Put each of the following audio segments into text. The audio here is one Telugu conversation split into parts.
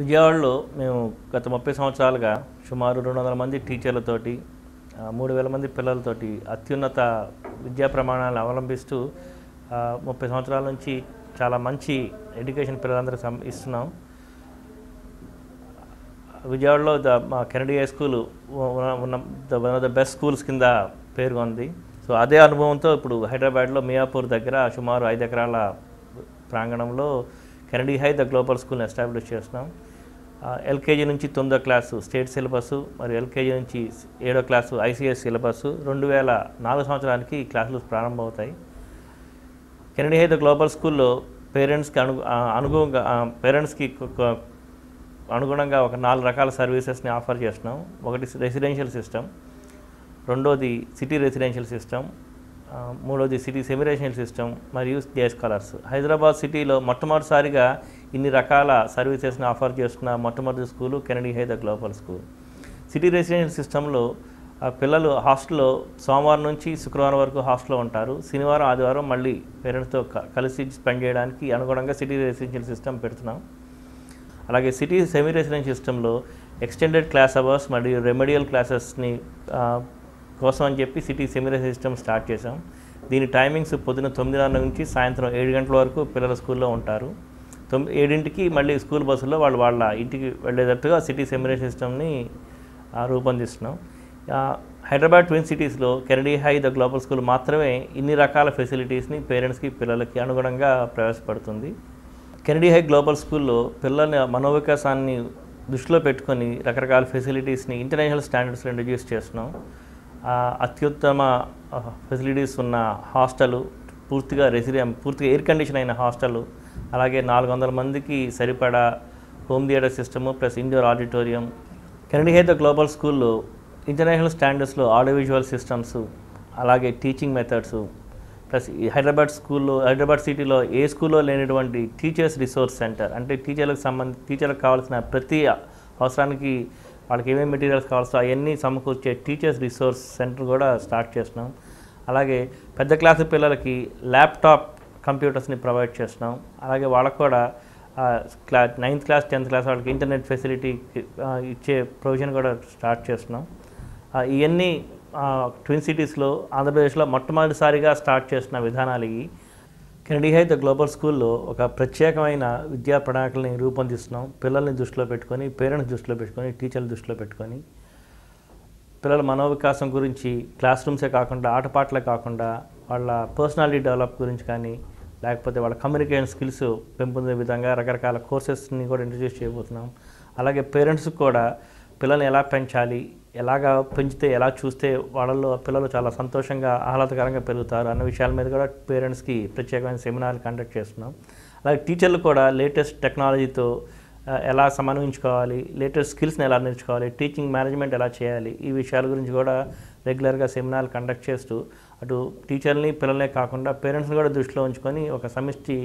విజయవాడలో మేము గత 30 సంవత్సరాలుగా సుమారు 200 మంది టీచర్లతోటి 3000 మంది పిల్లలతోటి అత్యున్నత విద్యా ప్రమాణాలను అవలంబిస్తూ 30 సంవత్సరాల నుంచి చాలా మంచి ఎడ్యుకేషన్ పిల్లలందరికీ ఇస్తున్నాం. విజయవాడలో మా Kennedy high school one of the best schools కింద పేరుగొంది. సో అదే అనుభవంతో ఇప్పుడు హైదరాబాద్లో మియాపూర్ దగ్గర సుమారు 5 ఎకరాల ప్రాంగణంలో కెనడీ హై ద గ్లోబల్ స్కూల్ని ఎస్టాబ్లిష్ చేస్తున్నాం. ఎల్కేజీ నుంచి 9వ క్లాసు స్టేట్ సిలబస్, మరియు ఎల్కేజీ నుంచి 7వ క్లాసు ఐసీఎస్ సిలబస్ 2004 సంవత్సరానికి క్లాసులు ప్రారంభమవుతాయి. కెనడీ హై ద గ్లోబల్ స్కూల్లో పేరెంట్స్కి అనుగుణంగా ఒక 4 రకాల సర్వీసెస్ని ఆఫర్ చేస్తున్నాం. ఒకటి రెసిడెన్షియల్ సిస్టమ్, రెండోది సిటీ రెసిడెన్షియల్ సిస్టమ్, మూడోది సిటీ సెమీ రెసిడెన్షియల్ సిస్టమ్ మరియు డే స్కాలర్స్. హైదరాబాద్ సిటీలో మొట్టమొదటిసారిగా ఇన్ని రకాల సర్వీసెస్ని ఆఫర్ చేస్తున్న మొట్టమొదటి school Kennedy high the global school. City residential సిస్టంలో పిల్లలు హాస్టల్లో సోమవారం నుంచి శుక్రవారం వరకు హాస్టల్లో ఉంటారు. శనివారం ఆదివారం మళ్ళీ పేరెంట్స్తో కలిసి స్పెండ్ చేయడానికి అనుగుణంగా సిటీ రెసిడెన్షియల్ సిస్టమ్ పెడుతున్నాం. అలాగే సిటీ సెమీ రెసిడెన్షియల్ సిస్టంలో ఎక్స్టెండెడ్ క్లాస్ అవర్స్ మరియు రెమెడియల్ క్లాసెస్ని కోసం అని చెప్పి city semi residential system start చేసాం. దీని టైమింగ్స్ పొద్దున 9:30 నుంచి సాయంత్రం 7 గంటల వరకు పిల్లలు స్కూల్లో ఉంటారు. 7ంటికి మళ్ళీ స్కూల్ బస్సులో వాళ్ళ ఇంటికి వెళ్ళేటట్టుగా సిటీ సెమీ రెసిడెన్షియల్ సిస్టమ్ని రూపొందిస్తున్నాం. హైదరాబాద్ ట్విన్ సిటీస్లో Kennedy high the global school మాత్రమే ఇన్ని రకాల ఫెసిలిటీస్ని పేరెంట్స్కి పిల్లలకి అనుగుణంగా ప్రవేశపెడుతుంది. కెనడీ హై గ్లోబల్ స్కూల్లో పిల్లల మనోవికాసాన్ని దృష్టిలో పెట్టుకొని రకరకాల ఫెసిలిటీస్ని ఇంటర్నేషనల్ స్టాండర్డ్స్లో ఇంట్రడ్యూస్ చేస్తున్నాం. అత్యుత్తమ ఫెసిలిటీస్ ఉన్న హాస్టలు, పూర్తిగా ఎయిర్ కండిషన్ అయిన హాస్టలు, అలాగే 400 మందికి సరిపడా home theatre system plus indoor auditorium. Kennedy high the global స్కూల్లో ఇంటర్నేషనల్ స్టాండర్డ్స్లో ఆడియో విజువల్ సిస్టమ్స్, అలాగే టీచింగ్ మెథడ్స్, ప్లస్ హైదరాబాద్ సిటీలో ఏ స్కూల్లో లేనటువంటి టీచర్స్ రిసోర్స్ సెంటర్, అంటే టీచర్లకు కావాల్సిన ప్రతి అవసరానికి వాళ్ళకి ఏమేమి మెటీరియల్స్ కావాల్సో అవన్నీ సమకూర్చే టీచర్స్ రిసోర్స్ సెంటర్ కూడా స్టార్ట్ చేస్తున్నాం. అలాగే పెద్ద క్లాసు పిల్లలకి ల్యాప్టాప్ కంప్యూటర్స్ని ప్రొవైడ్ చేస్తున్నాం. అలాగే వాళ్ళకు కూడా 9th క్లాస్ 10th క్లాస్ వాళ్ళకి ఇంటర్నెట్ ఫెసిలిటీ ఇచ్చే ప్రొవిజన్ కూడా స్టార్ట్ చేస్తున్నాం. ఇవన్నీ ట్విన్ సిటీస్లో ఆంధ్రప్రదేశ్లో మొట్టమొదటిసారిగా స్టార్ట్ చేసిన విధానాలు ఇవి. కెనడీ హై ద గ్లోబల్ స్కూల్లో ఒక ప్రత్యేకమైన విద్యా ప్రణాళికల్ని రూపొందిస్తున్నాం. పిల్లల్ని దృష్టిలో పెట్టుకొని, పేరెంట్స్ దృష్టిలో పెట్టుకొని, టీచర్ల దృష్టిలో పెట్టుకొని పిల్లల మనోవికాసం గురించి క్లాస్ రూమ్సే కాకుండా, ఆటపాటలే కాకుండా వాళ్ళ పర్సనాలిటీ డెవలప్ గురించి కానీ, లేకపోతే వాళ్ళ కమ్యూనికేషన్ స్కిల్స్ పెంపొందే విధంగా రకరకాల కోర్సెస్ని కూడా ఇంట్రడ్యూస్ చేయబోతున్నాం. అలాగే పేరెంట్స్కి కూడా పిల్లల్ని ఎలా పెంచాలి, ఎలాగా పెంచితే, ఎలా చూస్తే వాళ్ళల్లో పిల్లలు చాలా సంతోషంగా ఆహ్లాదకరంగా పెరుగుతారు అన్న విషయాల మీద కూడా పేరెంట్స్కి ప్రత్యేకమైన సెమినార్లు కండక్ట్ చేస్తున్నాం. అలాగే టీచర్లు కూడా లేటెస్ట్ టెక్నాలజీతో ఎలా సమన్వయించుకోవాలి, లేటెస్ట్ స్కిల్స్ని ఎలా నేర్చుకోవాలి, టీచింగ్ మేనేజ్మెంట్ ఎలా చేయాలి, ఈ విషయాల గురించి కూడా రెగ్యులర్గా సెమినార్లు కండక్ట్ చేస్తూ అటు టీచర్ని పిల్లలనే కాకుండా పేరెంట్స్ని కూడా దృష్టిలో ఉంచుకొని ఒక సమిష్టి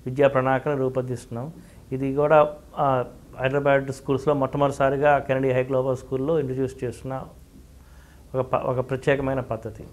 విద్యా ప్రణాళికను రూపొందిస్తున్నాం. ఇది కూడా హైదరాబాద్ స్కూల్స్లో మొట్టమొదటిసారిగా కెనడీ హై గ్లోబల్ స్కూల్లో ఇంట్రడ్యూస్ చేస్తున్న ఒక ప్రత్యేకమైన పద్ధతి.